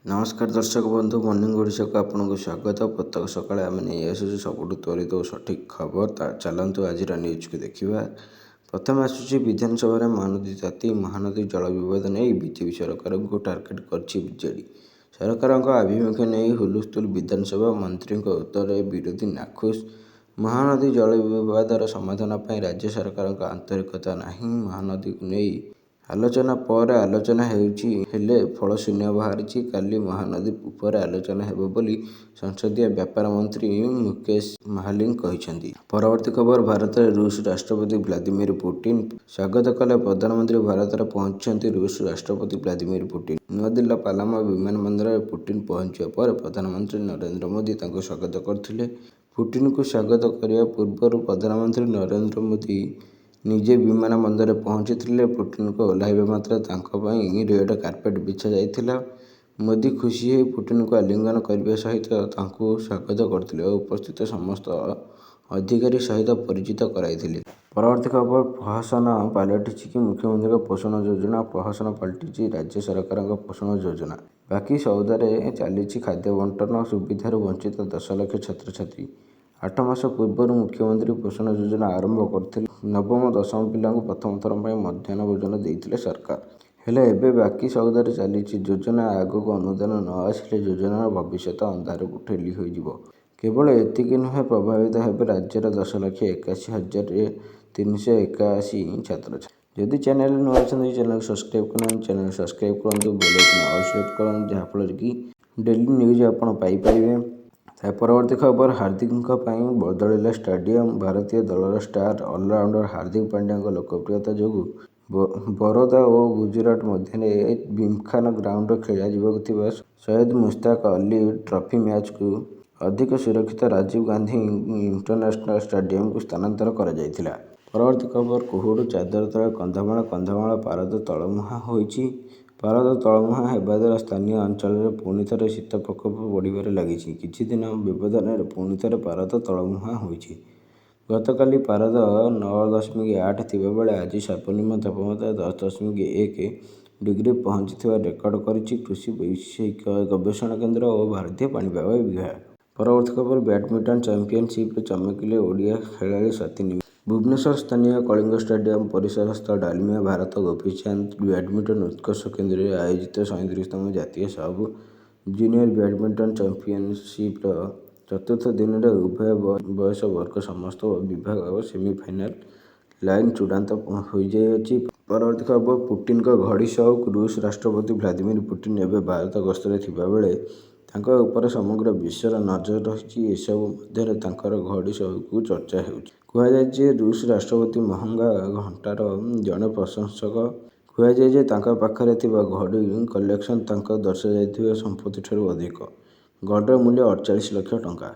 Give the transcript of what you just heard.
नमस्कार दर्शक बंधु मॉर्निंग ओडिशा को आपको स्वागत। प्रत्येक सकाଳେ आम नहीं आसुँ सबुठ त्वरित और सठिक खबर। चलतु आज न्यूज को देखा। प्रथम आसूँ विधानसभा महानदी जाति महानदी जल विवाद नहीं बीजेपी सरकार को टार्गेट कर सरकार आभिमुख्य नहीं हुलस्थुल विधानसभा मंत्री उत्तर विरोधी नाखुश। महानदी जल विवादर समाधान पर राज्य सरकार आंतरिकता नहीं। महानदी को नहीं आलोचना पर आलोचना हेले फल शून्य बाहरी। काली महानदी उपर आलोचना हेबो बोली संसदीय व्यापार मंत्री मुकेश महालिंग कहिसेंती। परवर्ती खबर भारत में रूस राष्ट्रपति व्लादिमीर पुतिन स्वागत कले प्रधानमंत्री। भारत में पहुंचते रूस राष्ट्रपति व्लादिमीर पुतिन। नुआदिल्ली पालामा विमान बंदर में पुतिन पहुंचा पर प्रधानमंत्री नरेंद्र मोदी स्वागत करथिले। पुतिन को स्वागत करने पूर्व प्रधानमंत्री नरेंद्र मोदी निजे विमान बंदर में पहुंची। पुतिन को ओह्लाइबा मात्र रेड कार्पेट बिछा जाइथिला। मोदी खुशी हो पुतिन को आलिंगन करने सहित स्वागत करते और उपस्थित समस्त अधिकारी सहित परिचित कराइथिले। परवर्ती खबर प्रहसन पलटि मुख्यमंत्री पोषण योजना। प्रहसन पलटि राज्य सरकार पोषण योजना। बाकी सौदारे चली खाद्य बंटन सुविधार वंचित 10 लाख छात्र छात्री। 8 मास पूर्व मुख्यमंत्री पोषण योजना आरंभ करते। नवम दशम पिला प्रथम थर पर मध्याह्न भोजन देते सरकार। हेले एबे बाकी सौदारे चली योजना आगक अनुदान न आसिले योजनार भविष्य अंधार को ठेली हो। केवल एतिकी नुहे प्रभावित हेबे राज्यर 10,81,381 छात्र। जदि चैनल नुआ चैनल सब्सक्राइब करें। चैनल सब्सक्राइब करूँ बेल आइकन ऑल सेलेक्ट करें जहाँफल कि डेली न्यूज आपड़ पाइपर। परवर्ती खबर हार्दिक बदलिला स्टाडियम। भारतीय दलर स्टार ऑलराउंडर हार्दिक पांड्या लोकप्रियता जो बरोदा और गुजरात मध्य भीमखान ग्राउंड खेल सैयद मुश्ताक अली ट्रॉफी मैच को अधिक सुरक्षित राजीव गांधी इंटरनेशनल स्टेडियम को स्थानांतर कर जाइथिला। परवर्ती खबर कुहुड़ चादर तले कंधमाल पारद तलमुहा होइछि। पारद तलमुहा हेबा द्वारा स्थानीय अंचल में पुणी थे शीत प्रकोप बढ़िबार लगी। किछि दिन व्यवधान पुणी थे पारद तलमुहा होइछि। गतकाली पारद 9.8 थिबा बेले आज सर्वनिम्न तापमात्रा 10.1 डिग्री पहुंची रेकर्ड करिछि कृषि वैषयिक गवेषणा केन्द्र और भारतीय पाणीपाग विभाग। परवर्ती खबर बैडमिंटन चैंपियनशिप चमकिले ओडिया खेलाड़ी स्वाति निमित्त। भुवनेश्वर स्थानीय कलिंग स्टेडियम परिसरस्थ डालमिया भारत गोपीचंद बैडमिंटन उत्कर्ष केन्द्र में आयोजित 37तम जातीय सब जूनियर बैडमिंटन चैंपियनशिप चतुर्थ दिन में उभय बयस वर्ग समस्त विभाग सेमिफाइनाल लाइन चूड़ांत हो जाइछि। परवर्ती खबर पुतिन घड़ी शौक। रूस राष्ट्रपति व्लादिमीर पुतिन एवं भारत गस्तर थिबा बेले तांको उपर समग्र विश्वर नजर रही। एसबू मध्य घड़ी शौक को चर्चा हो। रूस राष्ट्रपति महंगा घंटार जड़े प्रशंसक। कहुए पाखे घड़ी कलेक्शन दर्शाई संपत्ति ठारू अधिक। घड़ीर मूल्य 48 लाख टंका।